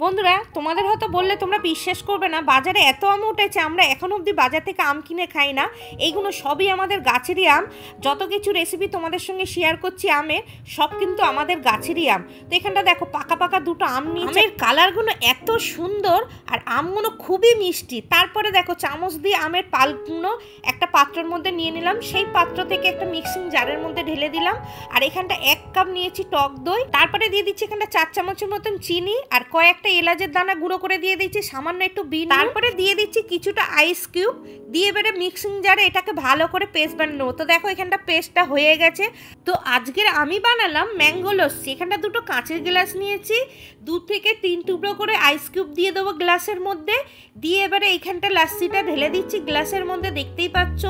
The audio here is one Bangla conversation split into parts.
বন্ধুরা তোমাদের হয়তো বললে তোমরা বিশ্বাস করবে না, বাজারে এত আম উঠেছে আমরা এখন অবধি বাজার থেকে আম কিনে খাই না। এইগুলো সবই আমাদের গাছেরই আম। যত কিছু রেসিপি তোমাদের সঙ্গে শেয়ার করছি আমের, সব কিন্তু আমাদের গাছেরই আম। তো এখানটা দেখো পাকা পাকা দুটো আম নিয়েছে, আমের কালারগুলো এত সুন্দর আর আমগুলো খুবই মিষ্টি। তারপরে দেখো চামচ দিয়ে আমের পাল্পগুলো একটা পাত্রের মধ্যে নিয়ে নিলাম, সেই পাত্র থেকে একটা মিক্সিং জারের মধ্যে ঢেলে দিলাম। আর এখানটা 1 কাপ নিয়েছি টক দই, তারপরে দিয়ে দিচ্ছি এখানটা 4 চামচের মতন চিনি, আর কয়েকটা এলাচের দানা গুঁড়ো করে দিয়ে দিচ্ছি, সামান্য একটু বিন, তারপরে দিয়ে দিচ্ছি কিছুটা আইস কিউব দিয়ে এবারে মিক্সিং জারে এটাকে ভালো করে পেস্ট বানানো। তো দেখো এখানটা পেস্টটা হয়ে গেছে। তো আজকের আমি বানালাম ম্যাঙ্গো লস্যি। এখানটা দুটো কাঁচের গ্লাস নিয়েছি, 2 থেকে 3 টুকরো করে আইস কিউব দিয়ে দেবো গ্লাসের মধ্যে, দিয়ে এবারে এইখানটা লস্যিটা ঢেলে দিচ্ছি গ্লাসের মধ্যে। দেখতেই পাচ্ছ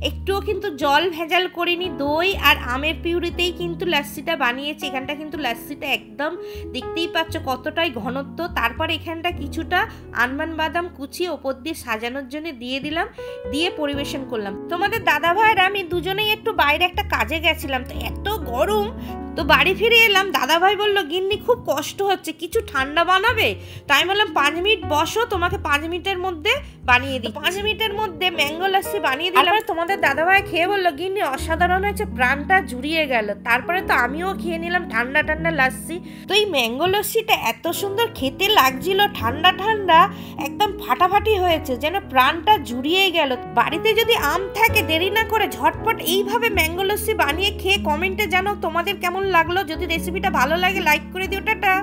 একটুও কিন্তু জল ভেজাল করিনি, দই আর আমের পিউরিতেই কিন্তু লস্যিটা বানিয়েছি। এখানটা কিন্তু লস্যিটা একদম দেখতেই পাচ্ছ কতটাই ঘনত্ব। তারপর এখানটা কিছুটা আলমন্ড বাদাম কুচিয়ে ওপর দিয়ে সাজানোর জন্য দিয়ে দিলাম, দিয়ে পরিবেশন করলাম। তোমাদের দাদা ভাইয়ের আমি দুজনেই একটু বাইরে একটা কাজে গেছিলাম, তো এত গরম, তো বাড়ি ফিরে এলাম। দাদা ভাই বললো গিন্নি খুব কষ্ট হচ্ছে, কিছু ঠান্ডা বানাবে। তাই বললাম 5 মিনিট বসো, তোমাকে 5 মিনিটের মধ্যে বানিয়ে দিই। 5 মিনিটের মধ্যে ম্যাঙ্গো লস্যি বানিয়ে দিলাম। তোমাদের দাদা ভাই খেয়ে বললো গিন্নি অসাধারণ হয়েছে, প্রাণটা জুড়িয়ে গেল। তারপরে তো আমিও খেয়ে নিলাম ঠান্ডা ঠান্ডা লস্যি। তো এই ম্যাঙ্গো লস্যিটা এত সুন্দর খেতে লাগছিল, ঠান্ডা ঠান্ডা একদম ফাটাফাটি হয়েছে, যেন প্রাণটা জুড়িয়ে গেল। বাড়িতে যদি আম থাকে দেরি না করে ঝটপট এইভাবে ম্যাঙ্গো লস্যি বানিয়ে খেয়ে কমেন্টে জানাও তোমাদের কেমন লাগলো। যদি রেসিপিটা ভালো লাগে লাইক করে দিও। টাটা।